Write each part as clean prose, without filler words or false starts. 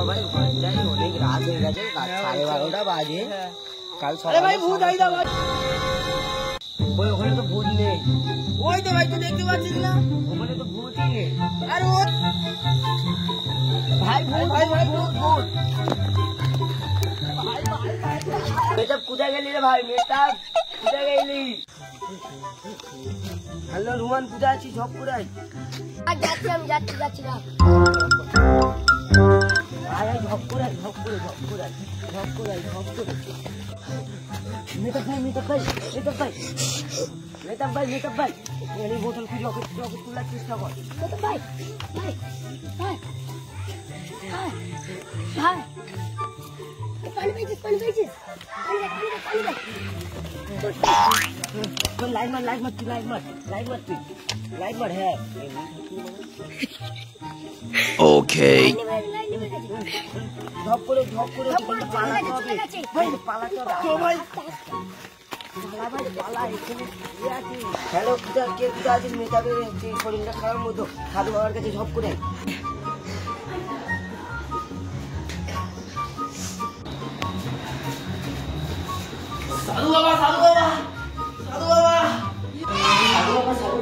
ভাই ঘর যাই, অনেক রাত হয়ে গেছে, 12:30 বাজে। কাল আরে ভাই ভূত আইদা ভাই, ওখানে তো ভূত নেই। ওই তো ভাই তুই দেখতে পাচ্ছিস না, ওখানে তো ভূতই নেই। আরে ও ভাই ভূত, ভাই ভাই ভূত ভূত মেহতাব কোথায় গেলি রে ভাই? মেহতাব কোথায় গেলি? হ্যালো রুমান, কোথায় আছিস? ঝপ করে আয়। যাচ্ছি আমি, যাচ্ছি না। আয় আয়, ঝপ করে আয়, ঝপ করে আয়, ঝপ করে আয়, ঝপ করে। মেহতাব ভাই এই বোতল খুঁজে ওকে তোলার চেষ্টা কর। ভাই পানি পাইছিস লাইট মার হ্যাঁ। ওকে ঝপ করে পালাতে হবে ভাই, পালাতে হবে। হ্যালো কে কোথায় আছিস? মেহতাবের শরীরটা খারাপ মতো, সাধু বাবার কাছে ঝপ করে। সাধু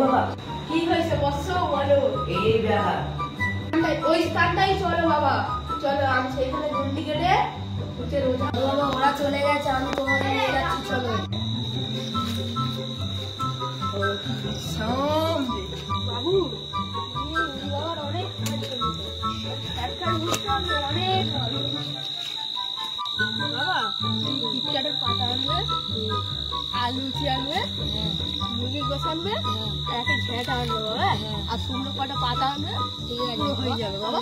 বাবা কি হয়েছে বসো বলো। এই ব্যাপার ওই স্থানটাই চলো বাবা, চলো আমি সেইখানে গুন্ডি কেটে রোজা। বাবা ওরা চলে গেছে, আমি তোমাকে নিয়ে যাচ্ছি, চলো। বাবু বাবার অনেক অনেক বাবা কিটকাটের পাতা আনবে, আলু আনবে, মুরগির গোস আনবে, একটা ঘেঁটা আনবে বাবা, আর শুকনো কটা পাতা আনবে, পুরো হয়ে যাবে বাবা।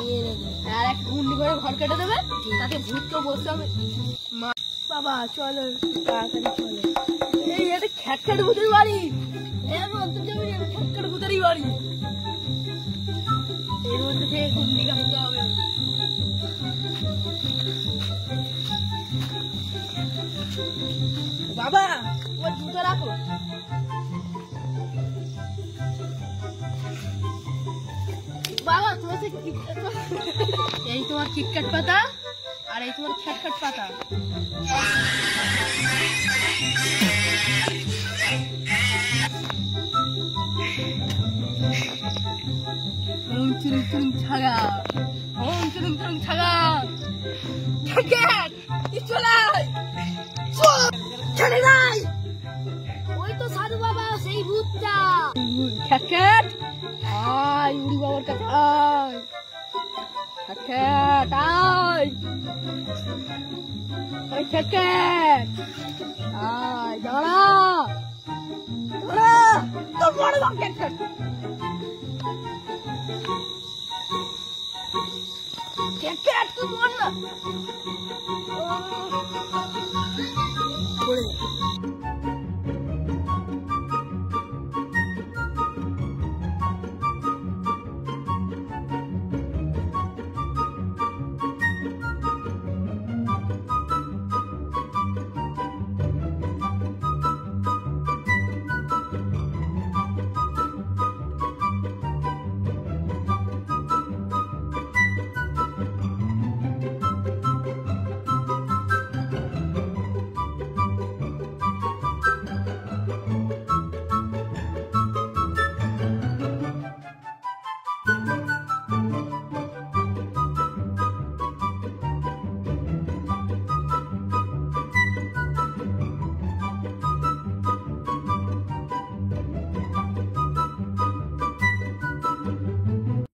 আর এক গুন্ডি করে ঘর কেটে দেবে, তাতে ভূতকে বসতে হবে। বাবা চলো তাড়াতাড়ি চলো। এই এটা খ্যাটখ্যাট ভূতের বাড়ি, খ্যাটখ্যাট ভূতেরই বাড়ি। এর মধ্যে থেকে গুন্ডি কাটতে হবে। বাবা ওর জুতো রাখো। বাবা তোমার এই তোমার কিটকাট পাতা, আর এই তোমার খ্যাটখ্যাট পাতা। ছাগা ছাগা চলে যাই, ওই তো সাধু বাবা, সেই ভূতটা। খ্যাটখ্যাট আয়, উড়ি বাবার কাছে আয়, খ্যাটখ্যাট আয়, ওই খ্যাটখ্যাট আয়, দাঁড়া তোর বড় বাপ খ্যাটখ্যাট। খ্যাটখ্যাট তুই বল না।